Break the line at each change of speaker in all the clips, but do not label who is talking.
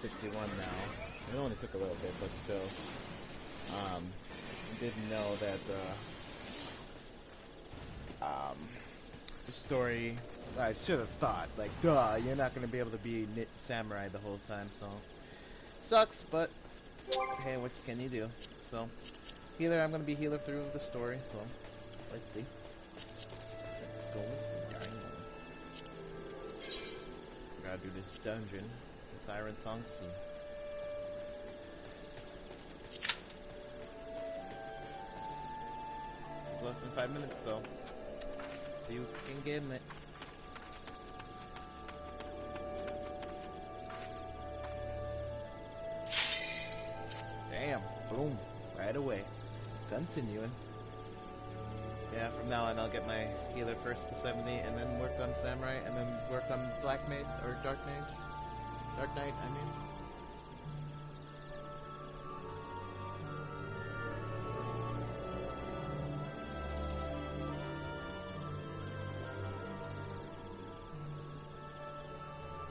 61 now. It only took a little bit, but still. Didn't know that the story. I should have thought, like, duh, you're not gonna be able to be samurai the whole time, so sucks, but hey, what can you do? So, healer, I'm gonna be healer through the story, so let's see. Let's go. Gotta do this dungeon, the Siren Song Sea. It's less than 5 minutes, so see what you can get in it. Damn, boom, right away. Continuing. Yeah, from now on I'll get my healer first to 70 and then work on Samurai and then work on Black Mage, or Dark Mage. Dark Knight, I mean.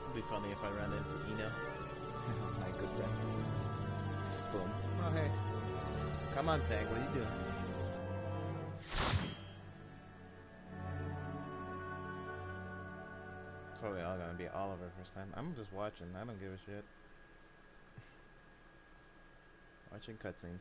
It'd be funny if I ran into Eno. My good friend. Just boom. Oh hey. Come on, Tag, what are you doing? Probably all gonna be Oliver first time. I'm just watching. I don't give a shit. Watching cutscenes.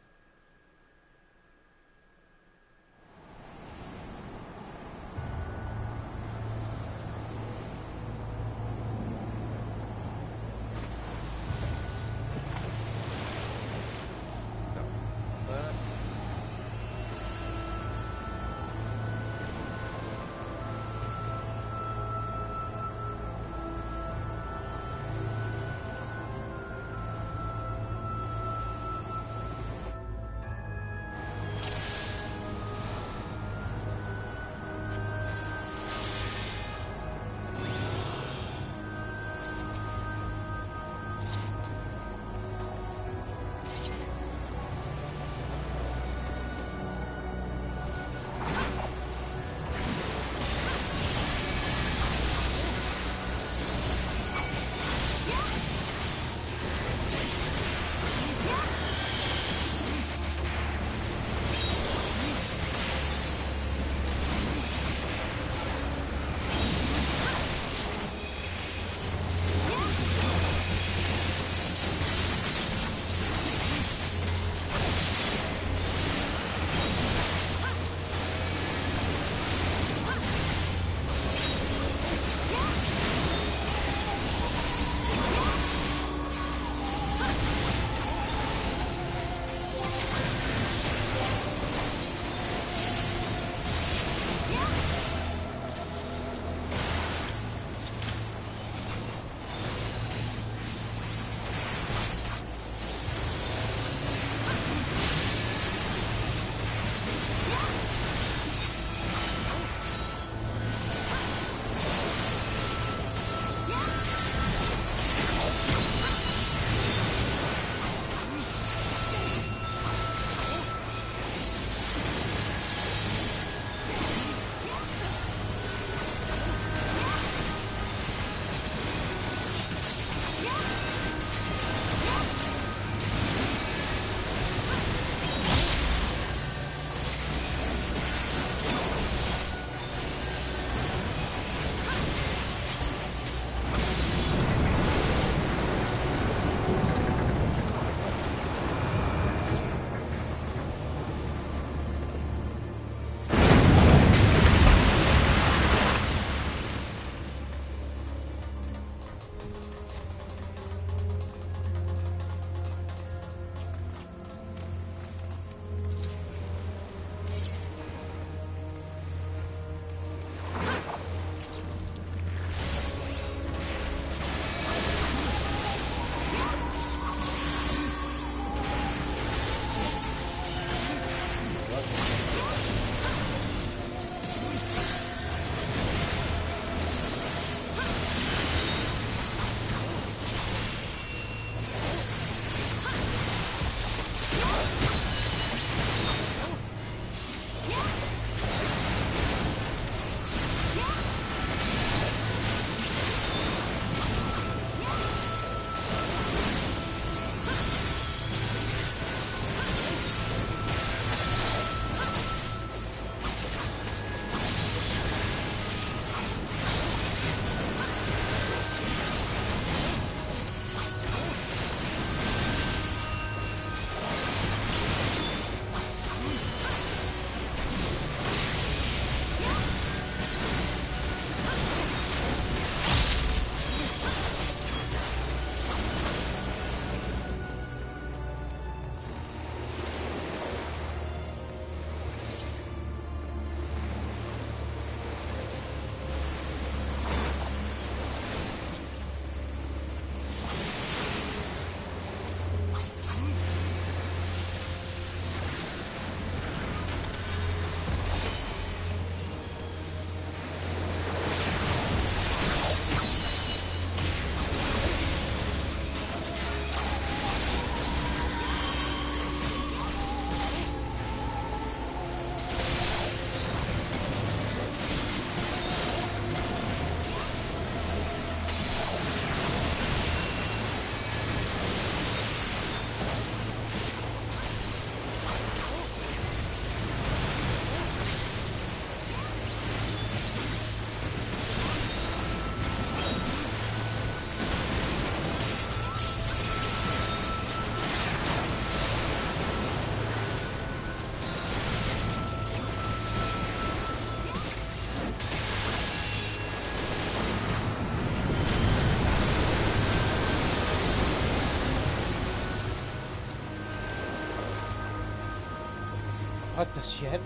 What the shit?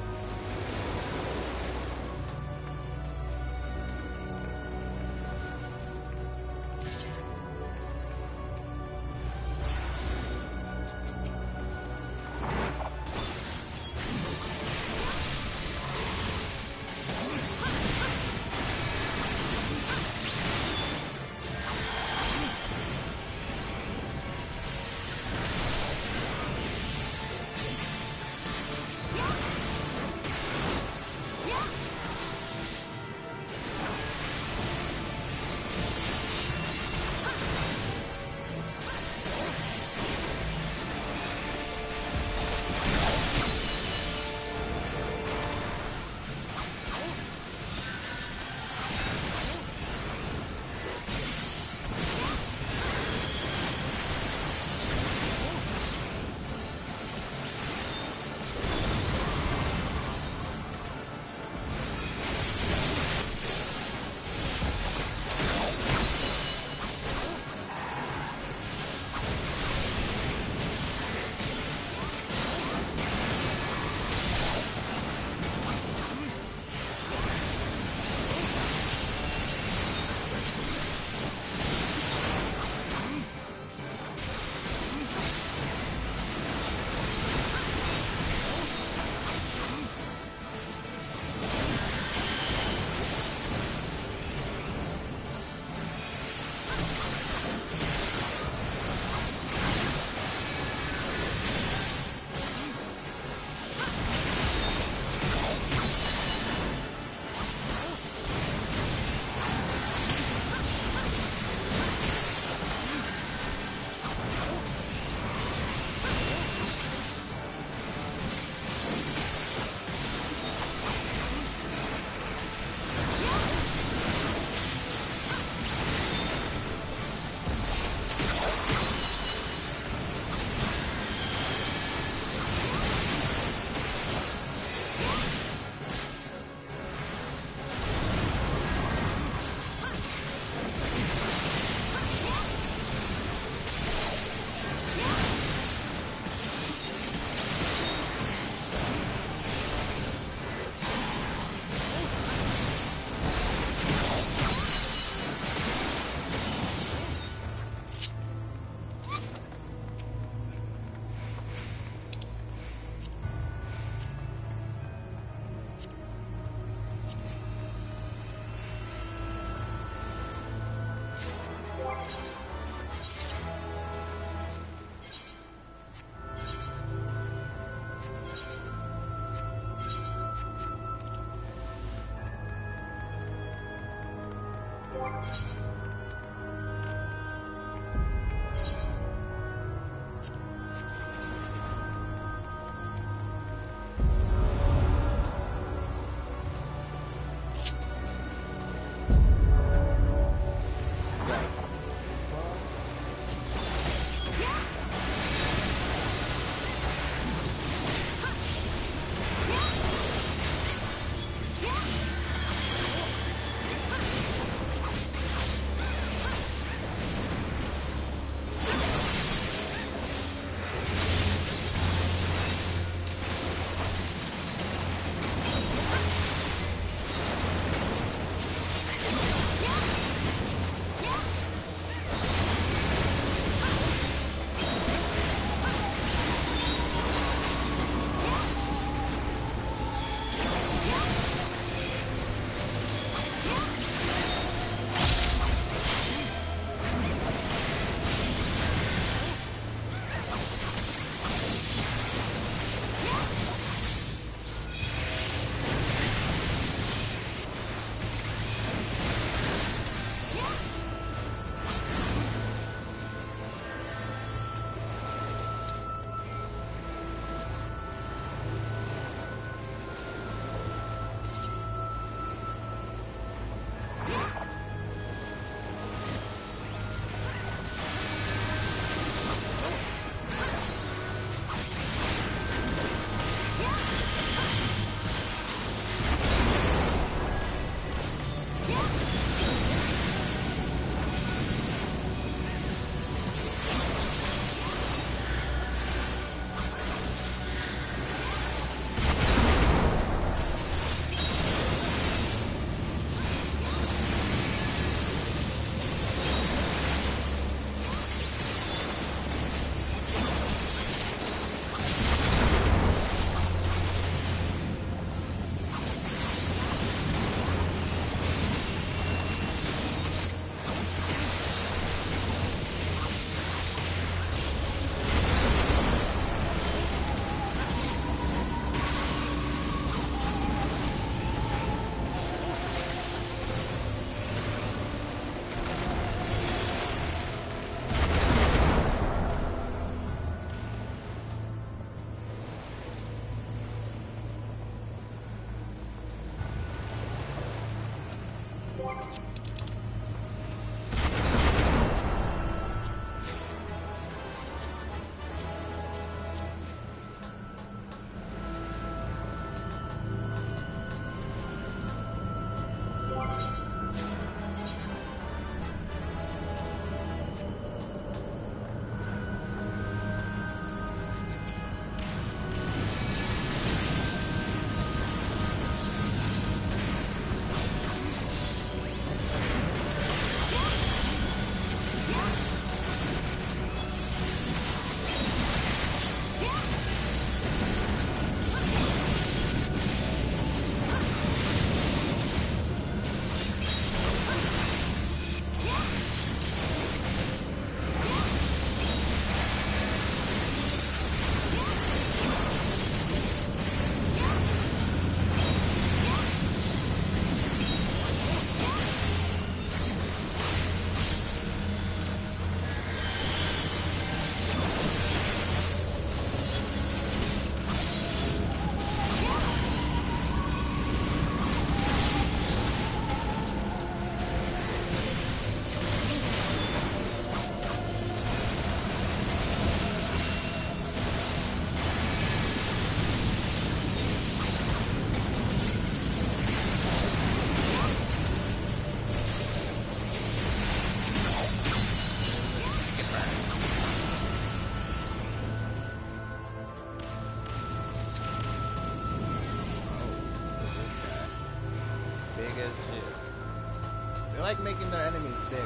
like making their enemies big. I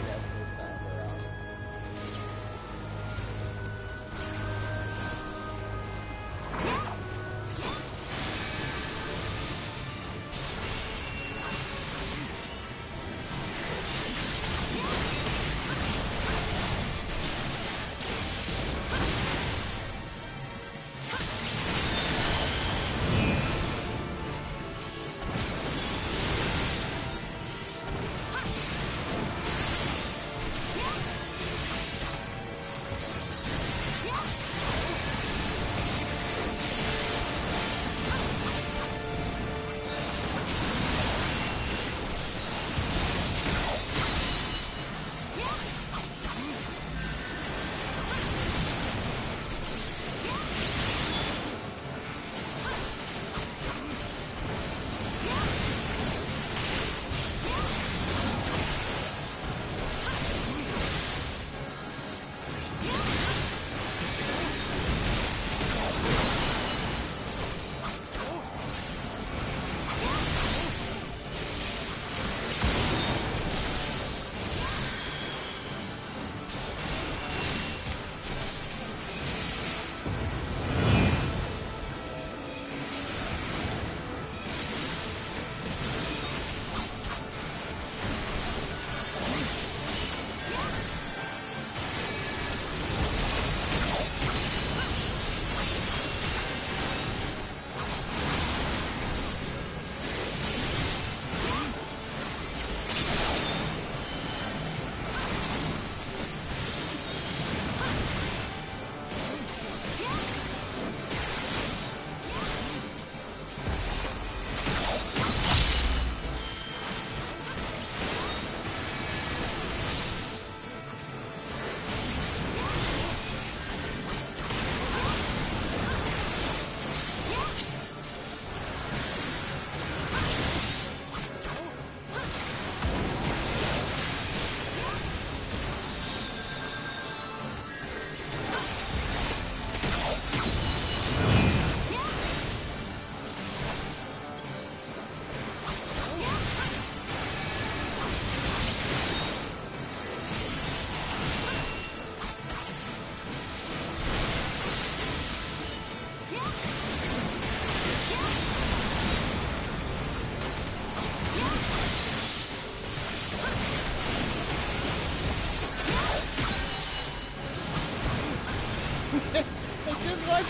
guess this time around.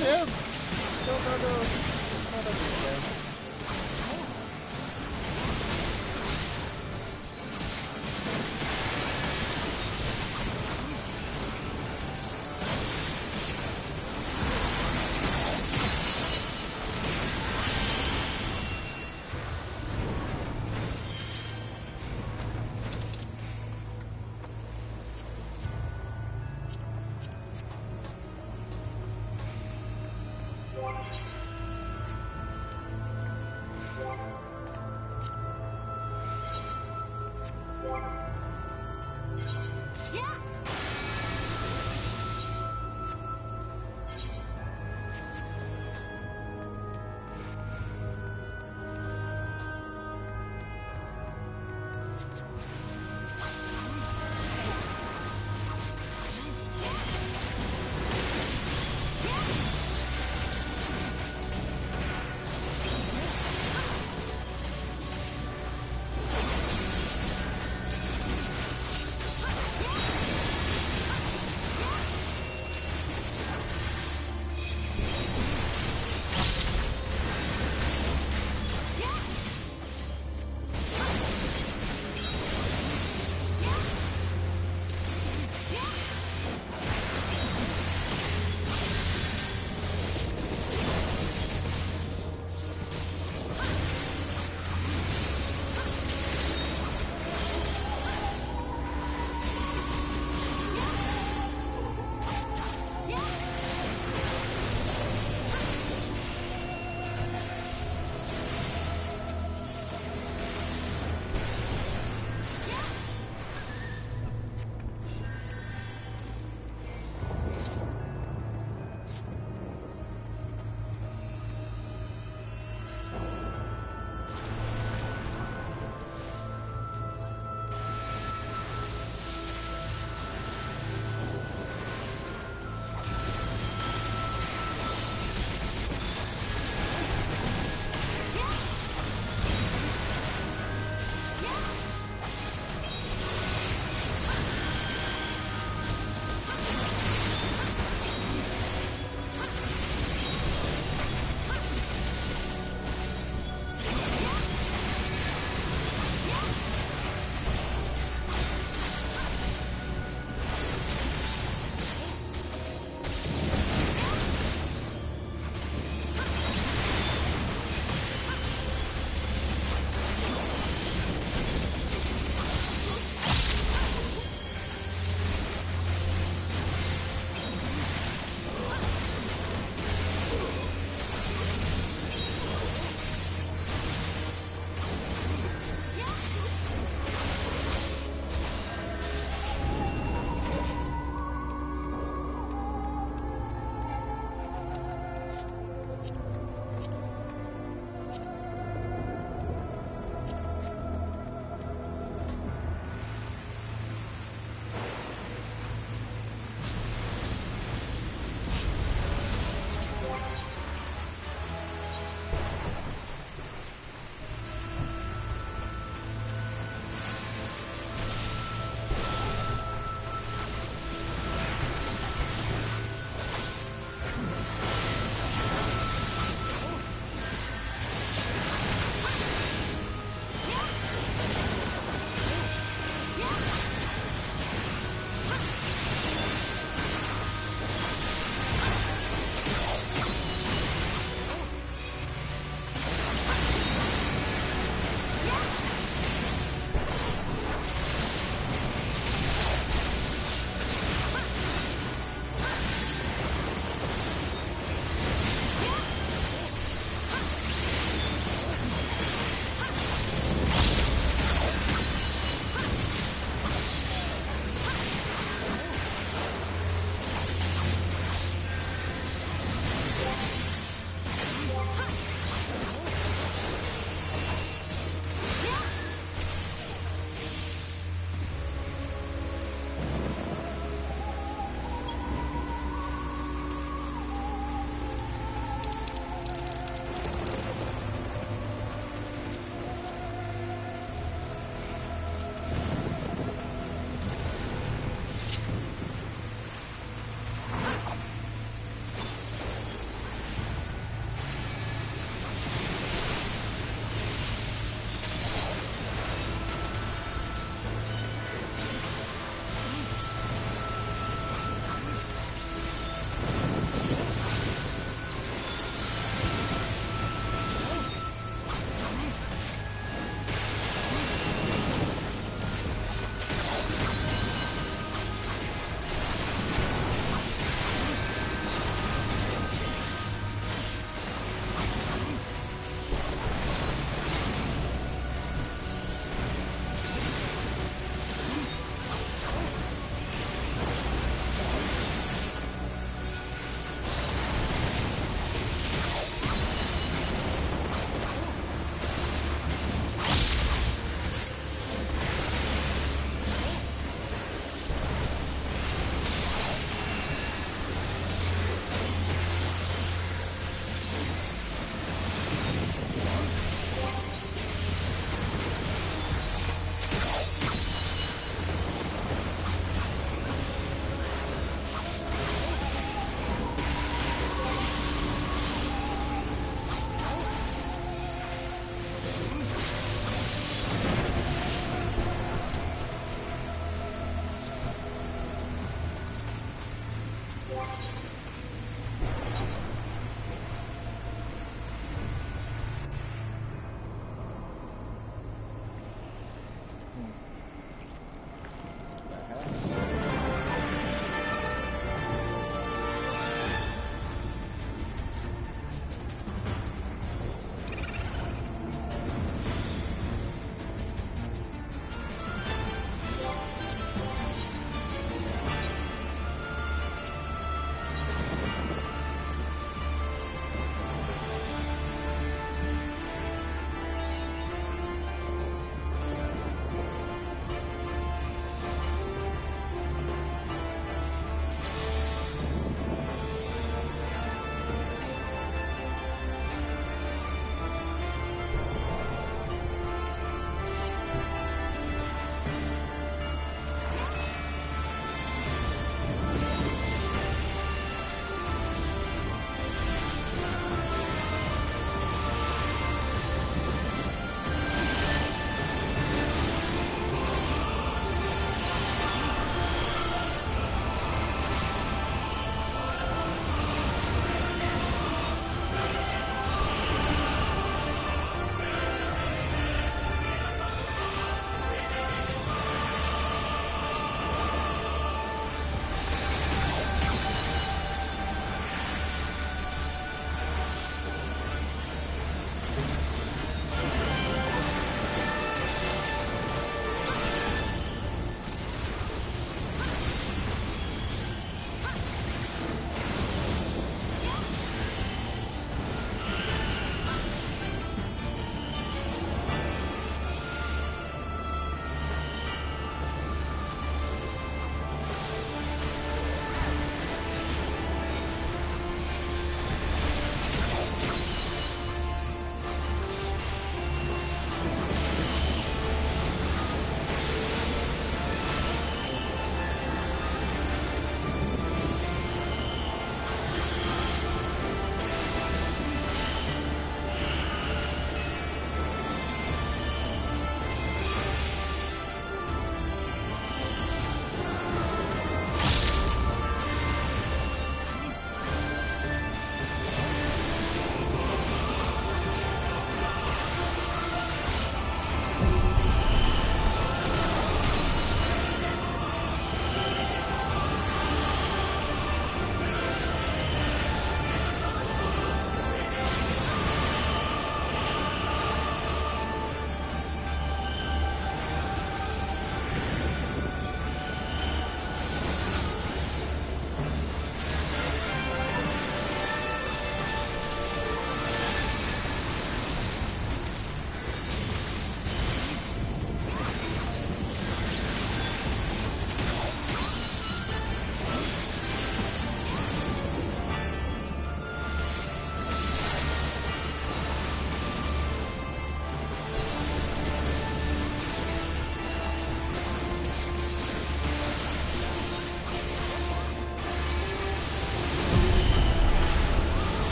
Him! No, no, no. Not again.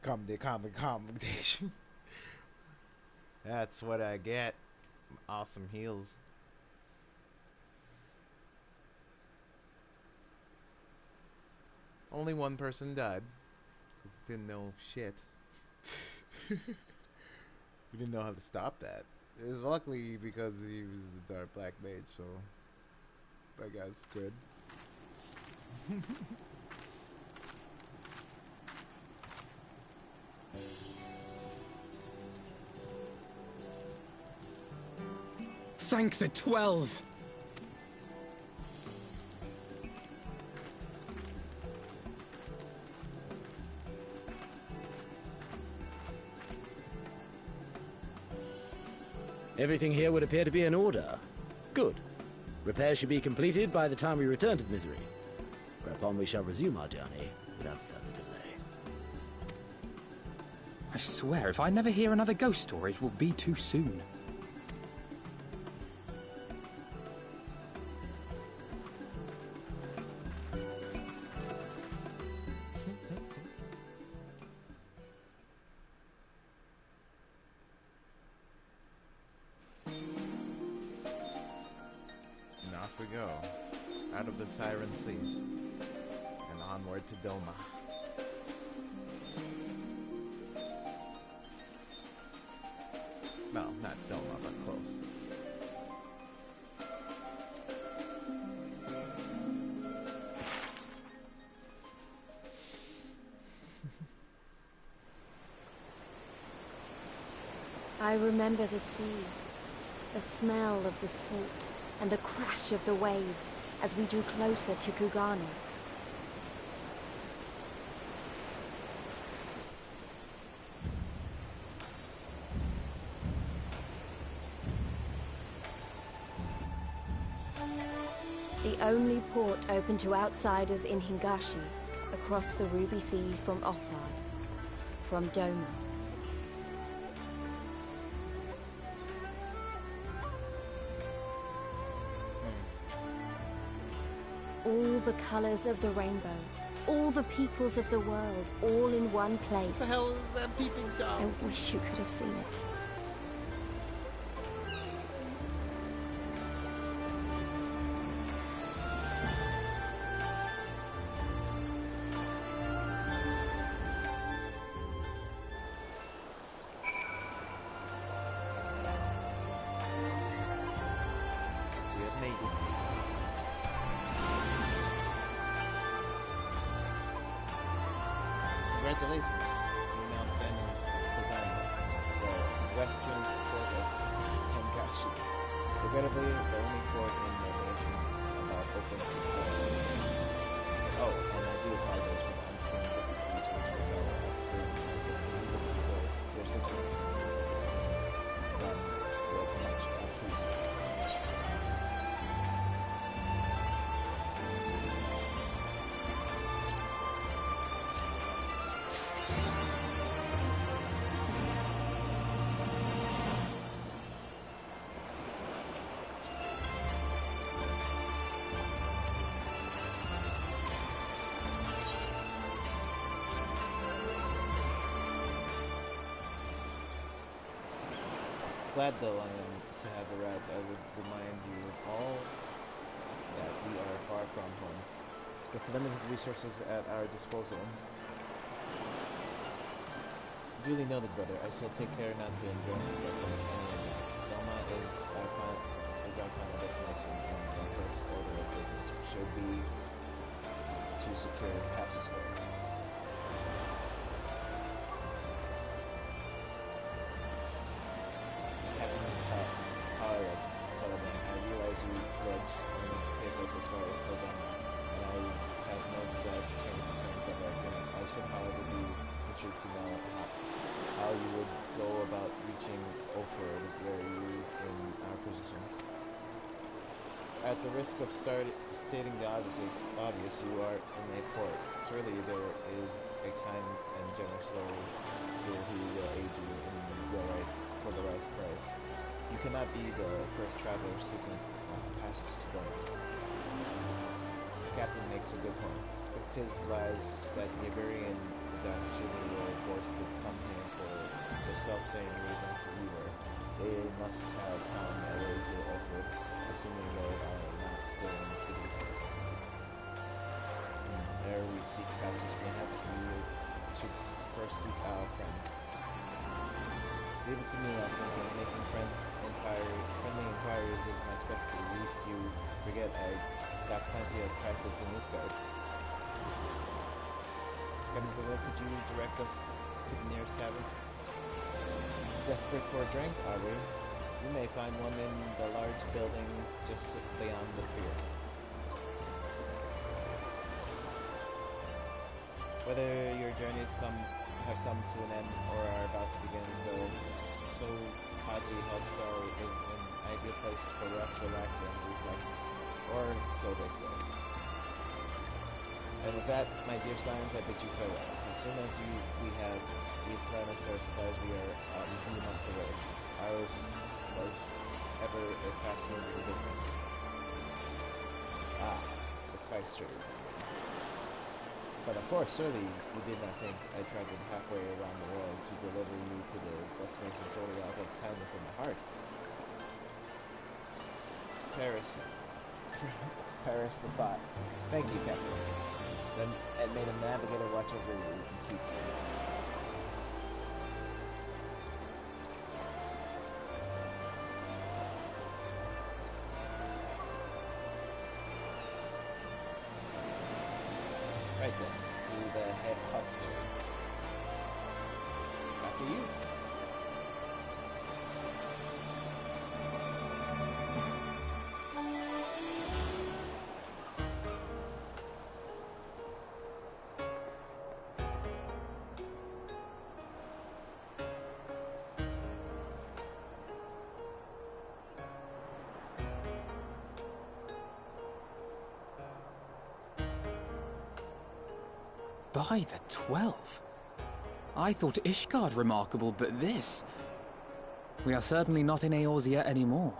Accommodation. That's what I get. Awesome heals. Only one person died. Didn't know shit. We didn't know how to stop that. It was luckily because he was the dark black mage, so that guy's good.
Thank the 12!
Everything here would appear to be in order. Good. Repairs should be completed by the time we return to the Misery, whereupon we shall resume our journey without further delay.
I swear, if I never hear another ghost story, it will be too soon.
And off we go. Out of the Siren Seas. And onward to Doma. No, not Doma, but close.
I remember the sea, the smell of the salt, and the crash of the waves as we drew closer to Kugano. The only port open to outsiders in Hingashi, across the Ruby Sea from Othard, from Doma. All the colors of the rainbow, all the peoples of the world, all in one place.
What the hell is that peeping Tom?
I wish you could have seen it.
We have made it. Congratulations. You now stand in Kugano, the western port of Hingashi. Regrettably, the only port in the nation about open to Oh, and I do apologize for the unseen difficulties which were your assistance was much appreciated. Glad though I am to have arrived, I would remind you all that we are far from home. With limited resources at our disposal. Duly noted, brother. I shall take care not to enjoy myself from any of that. Doma is our final destination, and our first order of business should be to secure passage there. I realize you pledged me to take us as far as Kodama, and I have no desire to change the terms of our agreement. I should, however, be interested to know how you would go about reaching Ophir were you in our position. At the risk of stating the obvious, you are in a port. Surely there is a kind and generous soul here who will aid you for the right price. You cannot be the first traveler seeking passage to Doma. The captain makes a good point. With his lies that the Iberian Dachushi will force the same reasons either. They must have found a way to Oakwood, assuming they are not still in the city. There we seek passage. Perhaps we should first seek our friends. Leave it to me, Alfred. Making friendly inquiries is my specialty. Least you forget I got plenty of practice in this guard. Captain Below, could you direct us to the nearest tavern? Desperate for a drink, are we? You may find one in the large building just beyond the pier. Whether your journeys have come to an end or are about to begin, the Sokazi Hostel is an ideal place for rest, relax, and reflect. Or so they say. And with that, my dear scions, I bid you farewell. As soon as we have replenished our supplies, we are out 3 months away. Ours was ever a fast-moving business. The spice trade. But of course, surely you did not think I traveled halfway around the world to deliver you to the destination solely out of kindness of my heart. Paris the thought. Thank you, Captain. Then it made a navigator watch over you and keep you. Right then, to the head huckster. After you.
By the 12. I thought Ishgard remarkable, but this... We are certainly not in Eorzea anymore.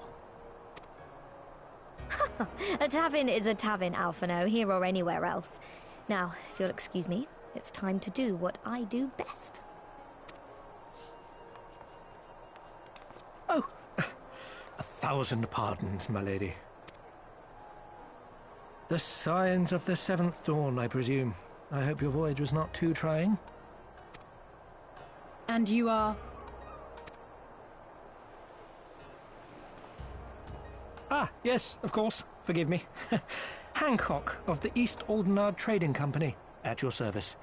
A tavern is a tavern, Alphino, here or anywhere else. Now, if you'll excuse me, it's time to do what I do best.
Oh, 1,000 pardons, my lady. The signs of the 7th dawn, I presume. I hope your voyage was not too trying.
And you are?
Ah, yes, of course. Forgive me. Hancock of the East Aldenard Trading Company, at your service.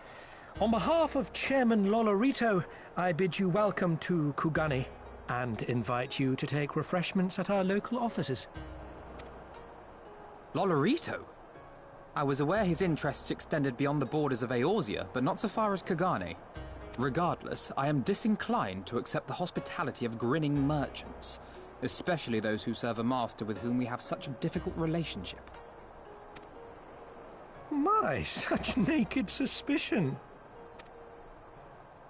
On behalf of Chairman Lolorito, I bid you welcome to Kugani and invite you to take refreshments at our local offices.
Lolorito? I was aware his interests extended beyond the borders of Eorzea, but not so far as Kugane. Regardless, I am disinclined to accept the hospitality of grinning merchants, especially those who serve a master with whom we have such a difficult relationship.
My, such naked suspicion.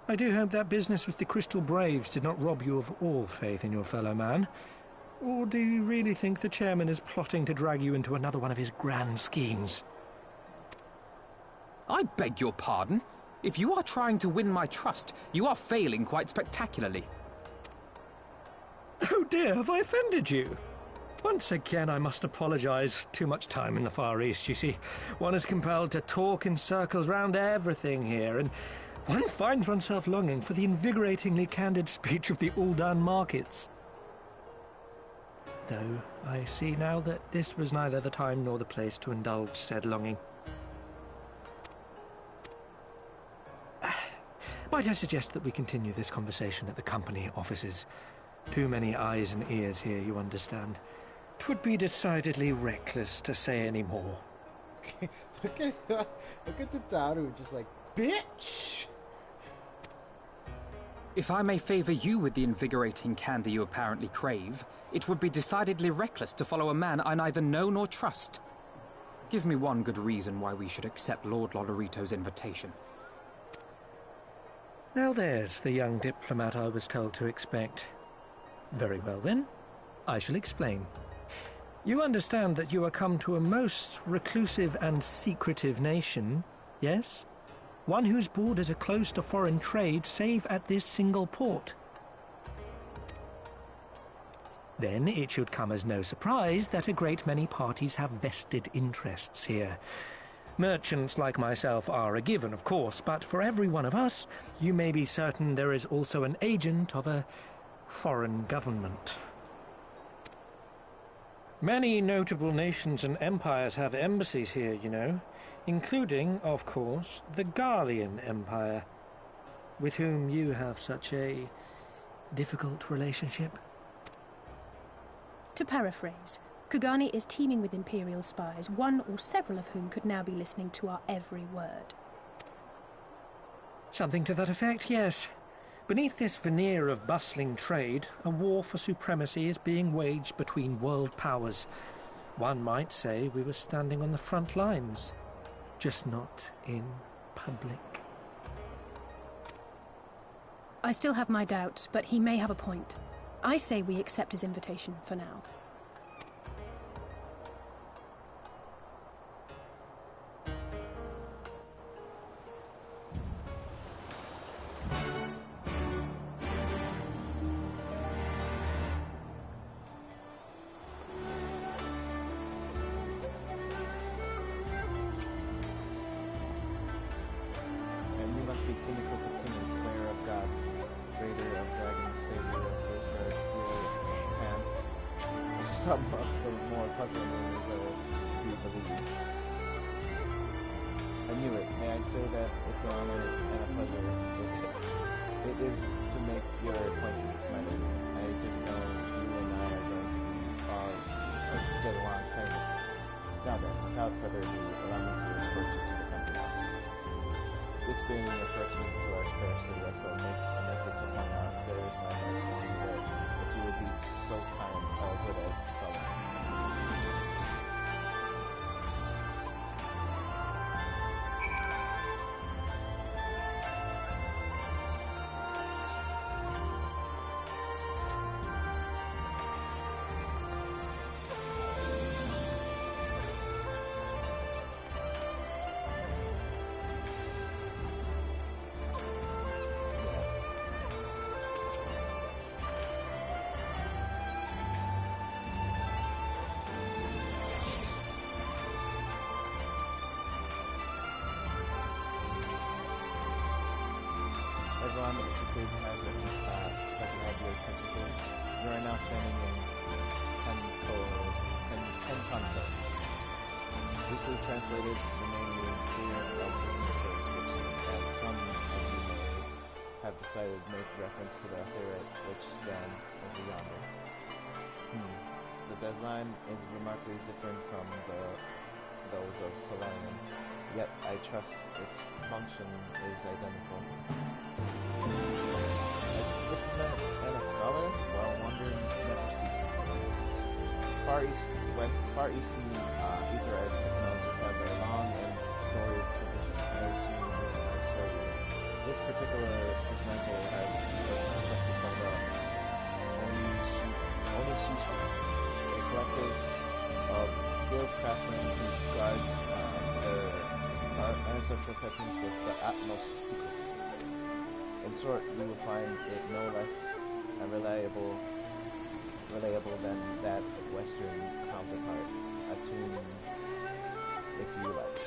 I do hope that business with the Crystal Braves did not rob you of all faith in your fellow man. Or do you really think the chairman is plotting to drag you into another one of his grand schemes?
I beg your pardon? If you are trying to win my trust, you are failing quite spectacularly.
Oh dear, have I offended you? Once again, I must apologize. Too much time in the Far East, you see. One is compelled to talk in circles round everything here, and one finds oneself longing for the invigoratingly candid speech of the Uldan markets. Though I see now that this was neither the time nor the place to indulge said longing. Might I suggest that we continue this conversation at the company offices? Too many eyes and ears here, you understand. 'Twould be decidedly reckless to say any more.
Look at the Daru, just like, bitch!
If I may favor you with the invigorating candy you apparently crave, it would be decidedly reckless to follow a man I neither know nor trust. Give me one good reason why we should accept Lord Lolorito's invitation.
Now there's the young diplomat I was told to expect. Very well then, I shall explain. You understand that you are come to a most reclusive and secretive nation, yes? One whose borders are closed to foreign trade save at this single port. Then it should come as no surprise that a great many parties have vested interests here. Merchants like myself are a given, of course, but for every one of us, you may be certain there is also an agent of a foreign government. Many notable nations and empires have embassies here, you know, including, of course, the Garlean Empire, with whom you have such a difficult relationship.
To paraphrase, Kugani is teeming with Imperial spies, one or several of whom could now be listening to our every word.
Something to that effect, yes. Beneath this veneer of bustling trade, a war for supremacy is being waged between world powers. One might say we were standing on the front lines, just not in public.
I still have my doubts, but he may have a point. I say we accept his invitation for now.
And you must be Kumiko Katsumi, Slayer of Gods, Raider of Dragons, Savior of Blizzard, Sealer of Pants. Some of the more puzzling rumors are you believe. I knew it. May I say that it's an honor and a pleasure. It is to make your acquaintance, my lady. I just know you and I are going to get along kindly. Now then, without further ado, allow me to escort you to the country house. This being a correction to our fair city, I shall make an effort to point out there is no nice on the way, if you would be so kind, all good as to follow me. Everyone, it's a good to have your attention to. You are now standing in Tenkanto. Loosely translated, the name means Fear of the Universe, which, as some of you may have decided, make reference to the Herat which stands over yonder. The design is remarkably different from those of Solarium, yet I trust its function is identical. A diplomat and a scholar, while wandering never ceases. Far Eastern Aetherite technologies have a long and storied tradition, as you are so. This particular example has been constructed by the Onishishi, a collective of skilled craftsmen who guard their ancestral techniques with the utmost secrecy. In short, you will find it no less reliable than that Western counterpart, attuned if you like.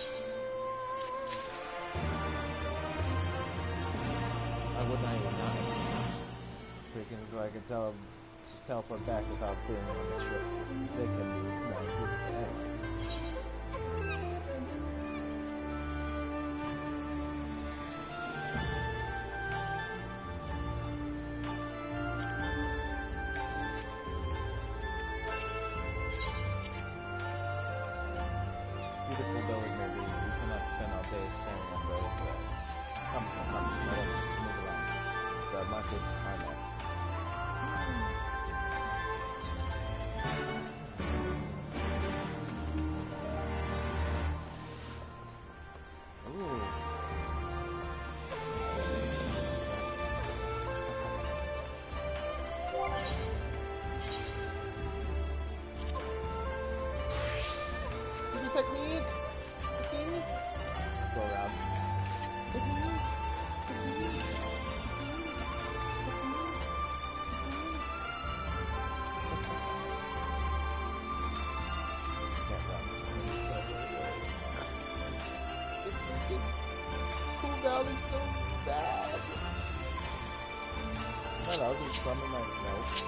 I would not even know. Freaking so I can tell them just teleport back without being on the trip. They can do it anyway. Beautiful though it may be, we cannot spend our day staring at the floor. Come, let us move along. The markets are next. Ooh. Technique! Go around. Technique! Hello, just some of my notes.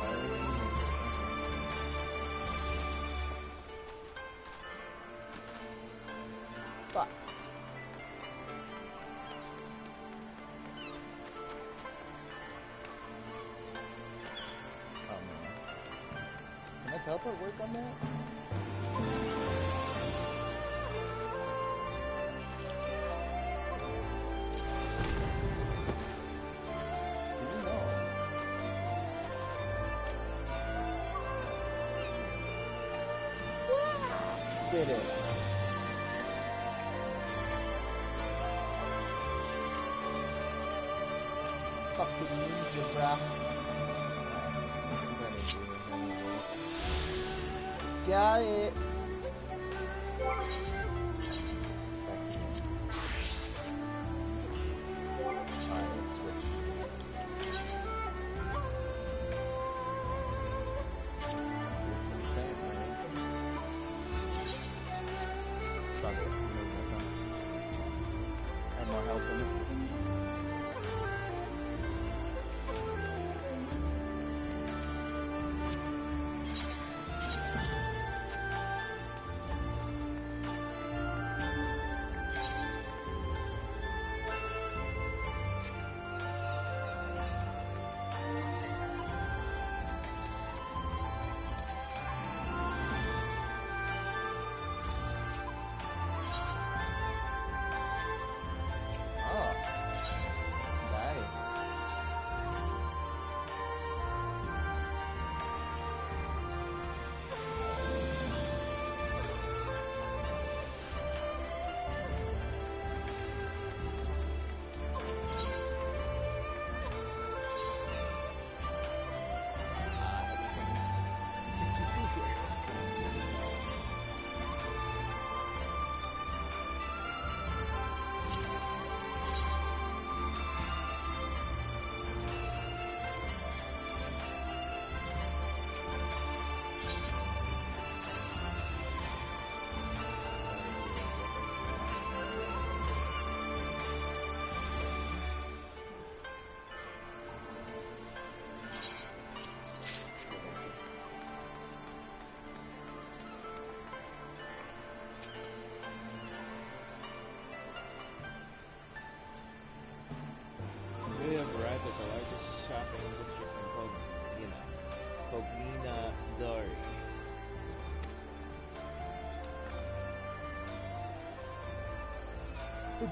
Fuck. Oh man. Can I teleport work on that? Did it. Fucking ninja, bruh. Got it.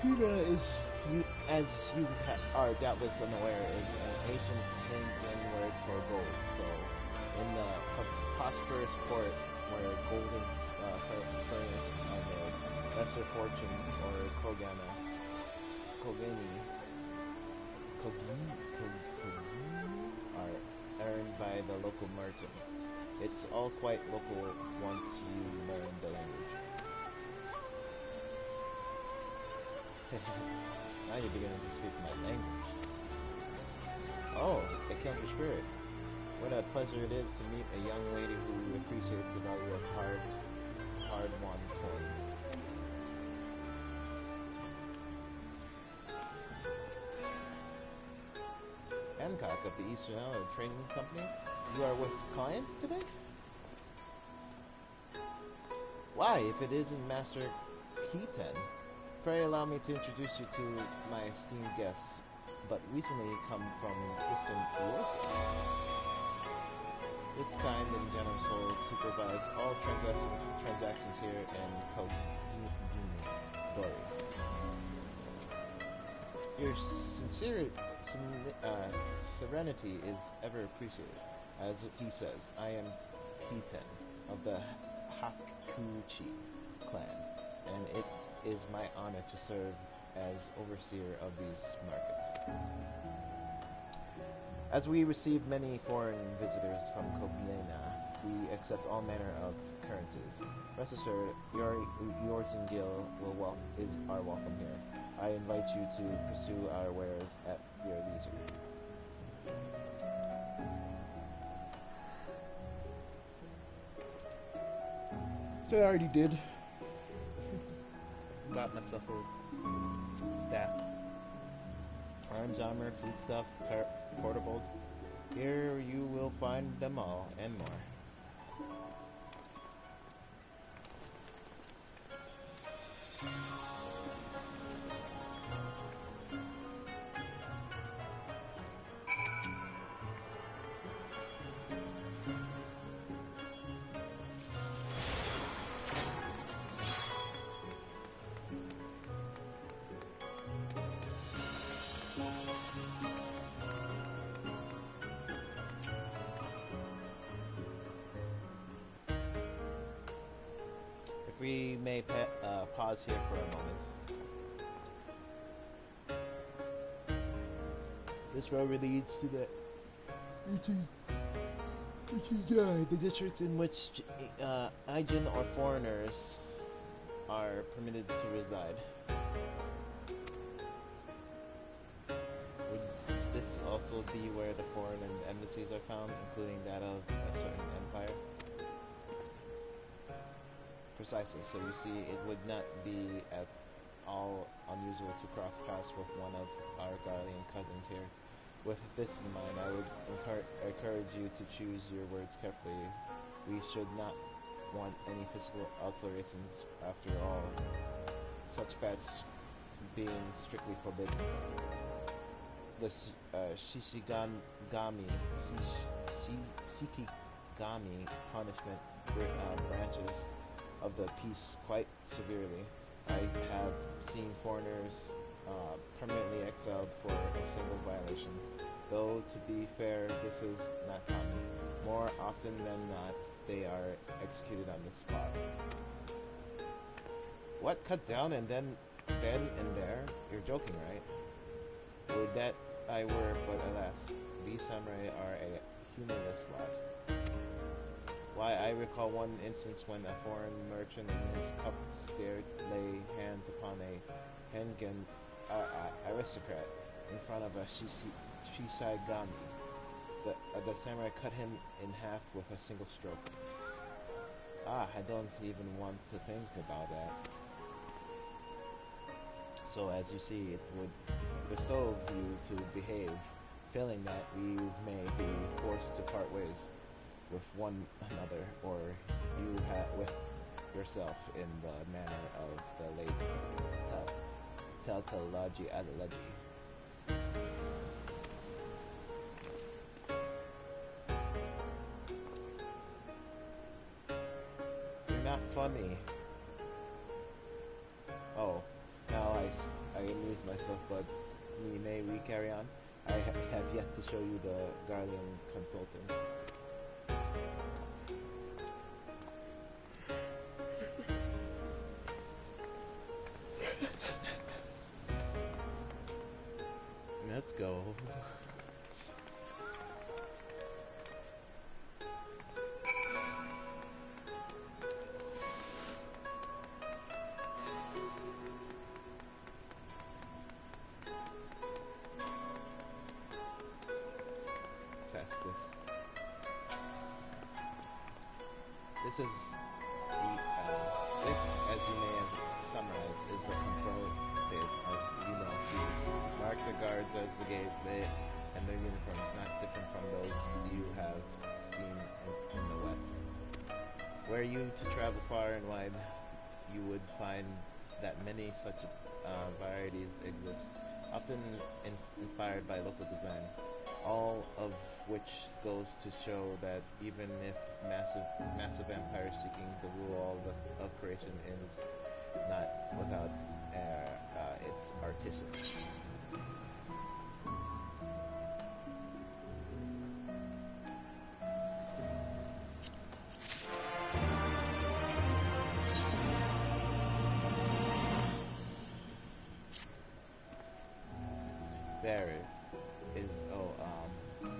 Puna is, as you are doubtless unaware, is an ancient Indian word for gold. So, in the prosperous port where golden furnace are made, lesser fortunes or kogani are earned by the local merchants. It's all quite local once you learn the language. Now you're beginning to speak my language. Oh, a counter spirit. What a pleasure it is to meet a young lady who appreciates the value of hard-won coin. Hancock of the Eastern Island Trading Company. You are with clients today? Why, if it isn't Master Keaton? Pray allow me to introduce you to my esteemed guests, but recently come from distant Eorzea. This kind and generous soul supervise all transactions here in Kogani. Your serenity is ever appreciated. As he says, I am Keaton of the Hakuchi clan, and it is my honor to serve as overseer of these markets. As we receive many foreign visitors from Kogani, we accept all manner of currencies. Rest assured, Yortingil are welcome here. I invite you to pursue our wares at your leisure. So I already did. Got myself a staff, arms, armor, food stuff, portables. Here you will find them all, and more. If we may pause here for a moment. This road leads to the the district in which Aijin or foreigners are permitted to reside. Would this also be where the foreign embassies are found, including that of a certain empire? Precisely, so you see, it would not be at all unusual to cross paths with one of our Garlean cousins here. With this in mind, I would encourage you to choose your words carefully. We should not want any physical alterations after all, such bats being strictly forbidden. The Shikigami punishment branches of the peace quite severely. I have seen foreigners permanently exiled for a single violation. Though, to be fair, this is not common. More often than not, they are executed on the spot. What? Cut down and then and there? You're joking, right? Would that I were, but alas, these samurai are a humorless lot. Why, I recall one instance when a foreign merchant and his cups dared lay hands upon a Hengen aristocrat in front of a Shishaigami. The samurai cut him in half with a single stroke. I don't even want to think about that. So as you see, it would bestow you to behave. Failing that, we may be forced to part ways with one another, or you with yourself, in the manner of the late Tautology Adelegy. You're not funny. Oh, now I amuse myself, but may we carry on? I have yet to show you the Garlean consultant. Let's go. Test this. This is the this, as you may have summarized, is the consultative of mark the guards as the gateway, and their uniforms not different from those you have seen in the west. Were you to travel far and wide, you would find that many such varieties exist, often inspired by local design, all of which goes to show that even if massive empires seeking the rule of creation is not without its artisans. There is,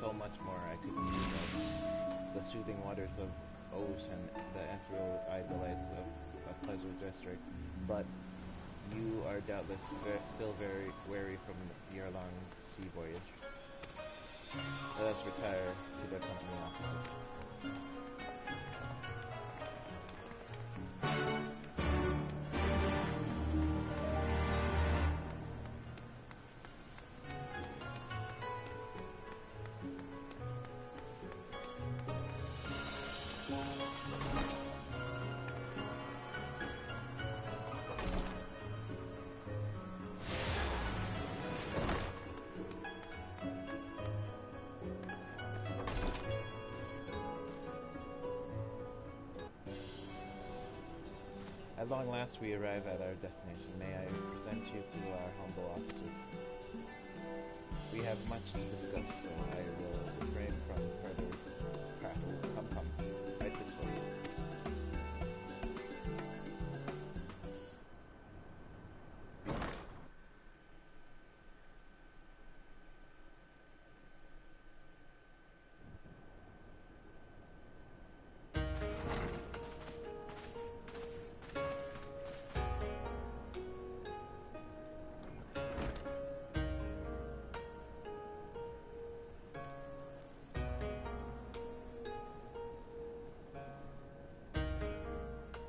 so much more I could see of the soothing waters of Ocean and the ethereal delights of a pleasure district, but you are doubtless still very wary from your long sea voyage. Let us retire to the company offices. At long last we arrive at our destination. May I present you to our humble offices? We have much to discuss, so I will refrain from further prattle. Come, right this way.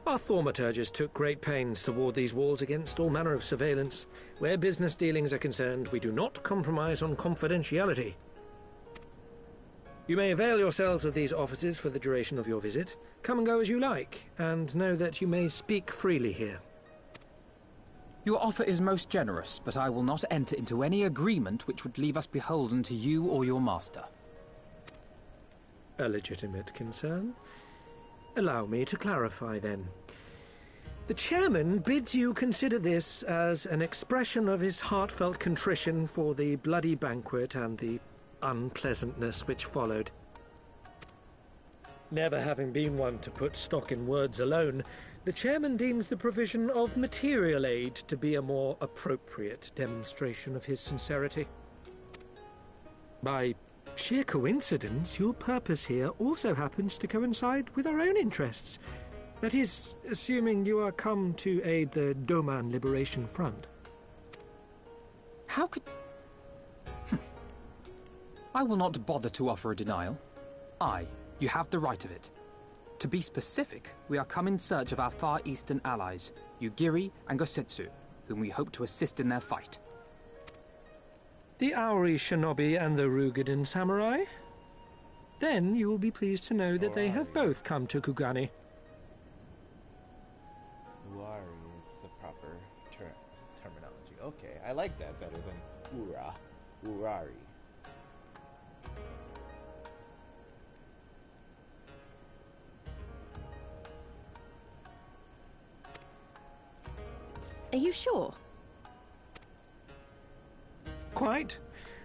Our thaumaturges took great pains to ward these walls against all manner of surveillance. Where business dealings are concerned, we do not compromise on confidentiality. You may avail yourselves of these offices for the duration of your visit. Come and go as you like, and know that you may speak freely here.
Your offer is most generous, but I will not enter into any agreement which would leave us beholden to you or your master.
A legitimate concern. Allow me to clarify, then. The chairman bids you consider this as an expression of his heartfelt contrition for the bloody banquet and the unpleasantness which followed. Never having been one to put stock in words alone, the chairman deems the provision of material aid to be a more appropriate demonstration of his sincerity. By sheer coincidence, your purpose here also happens to coincide with our own interests. That is, assuming you are come to aid the Doman Liberation Front.
How could... I will not bother to offer a denial. You have the right of it. To be specific, we are come in search of our Far Eastern allies, Yugiri and Gosetsu, whom we hope to assist in their fight.
The Auri Shinobi and the Rugadan Samurai? Then you will be pleased to know that they have both come to Kugani.
Uari is the proper terminology. Okay, I like that better than Ura. Urari.
Are you sure?
Quite.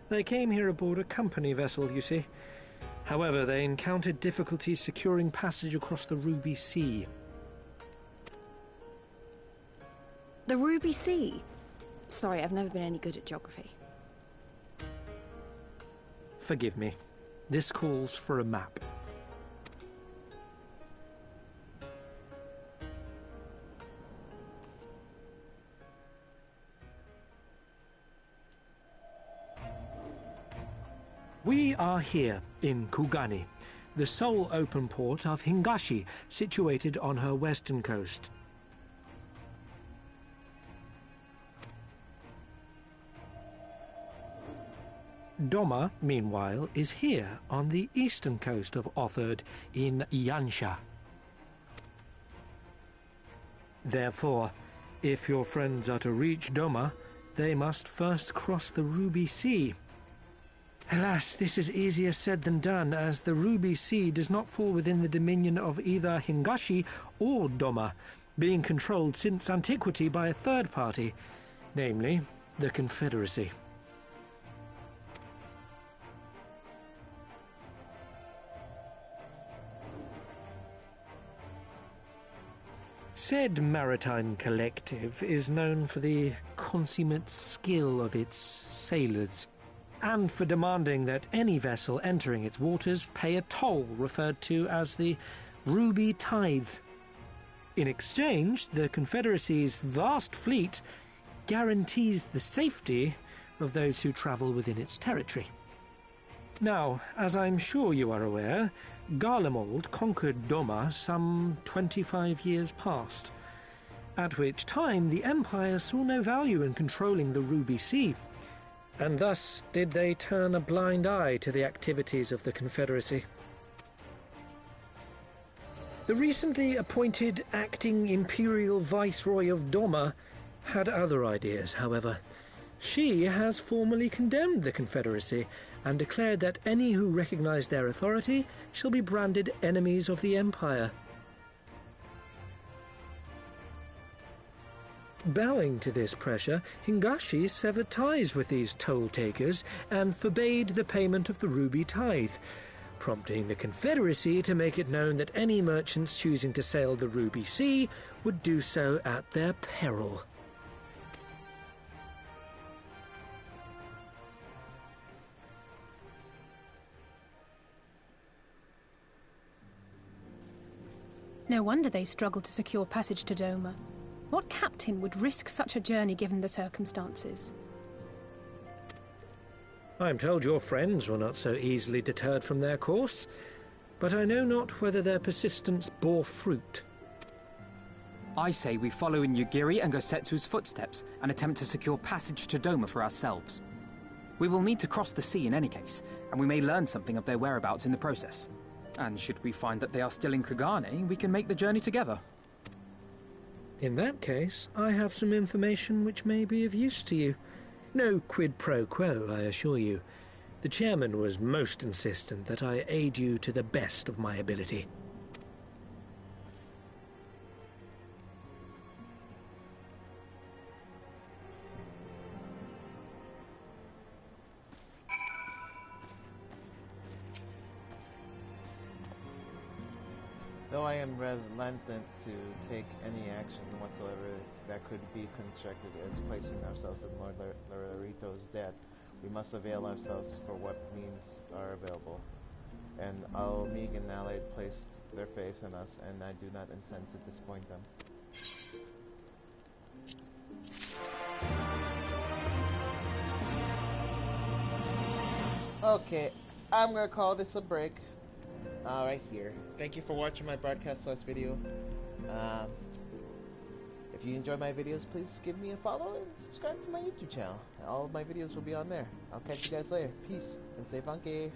They came here aboard a company vessel, you see. However, they encountered difficulties securing passage across the Ruby Sea.
The Ruby Sea? Sorry, I've never been any good at geography.
Forgive me. This calls for a map. We are here in Kugani, the sole open port of Hingashi, situated on her western coast. Doma, meanwhile, is here on the eastern coast of Otherd in Yansha. Therefore, if your friends are to reach Doma, they must first cross the Ruby Sea. Alas, this is easier said than done, as the Ruby Sea does not fall within the dominion of either Hingashi or Doma, being controlled since antiquity by a third party, namely the Confederacy. Said maritime collective is known for the consummate skill of its sailors, and for demanding that any vessel entering its waters pay a toll referred to as the Ruby Tithe. In exchange, the Confederacy's vast fleet guarantees the safety of those who travel within its territory. Now, as I'm sure you are aware, Garlemald conquered Doma some 25 years past, at which time the Empire saw no value in controlling the Ruby Sea, and thus did they turn a blind eye to the activities of the Confederacy. The recently appointed acting Imperial Viceroy of Doma had other ideas, however. She has formally condemned the Confederacy and declared that any who recognize their authority shall be branded enemies of the Empire. Bowing to this pressure, Hingashi severed ties with these toll-takers and forbade the payment of the ruby tithe, prompting the Confederacy to make it known that any merchants choosing to sail the Ruby Sea would do so at their peril.
No wonder they struggled to secure passage to Doma. What captain would risk such a journey given the circumstances?
I'm told your friends were not so easily deterred from their course, but I know not whether their persistence bore fruit.
I say we follow in Yugiri and Gosetsu's footsteps and attempt to secure passage to Doma for ourselves. We will need to cross the sea in any case, and we may learn something of their whereabouts in the process. And should we find that they are still in Kugane, we can make the journey together.
In that case, I have some information which may be of use to you. No quid pro quo, I assure you. The chairman was most insistent that I aid you to the best of my ability.
Though I am reluctant to take any action whatsoever that could be constructed as placing ourselves in Lord Larito's debt, we must avail ourselves for what means are available. And Almig and Allied placed their faith in us, and I do not intend to disappoint them. Okay, I'm gonna call this a break. Right here. Thank you for watching my broadcast source video. If you enjoy my videos, please give me a follow and subscribe to my YouTube channel. All of my videos will be on there. I'll catch you guys later. Peace and stay funky.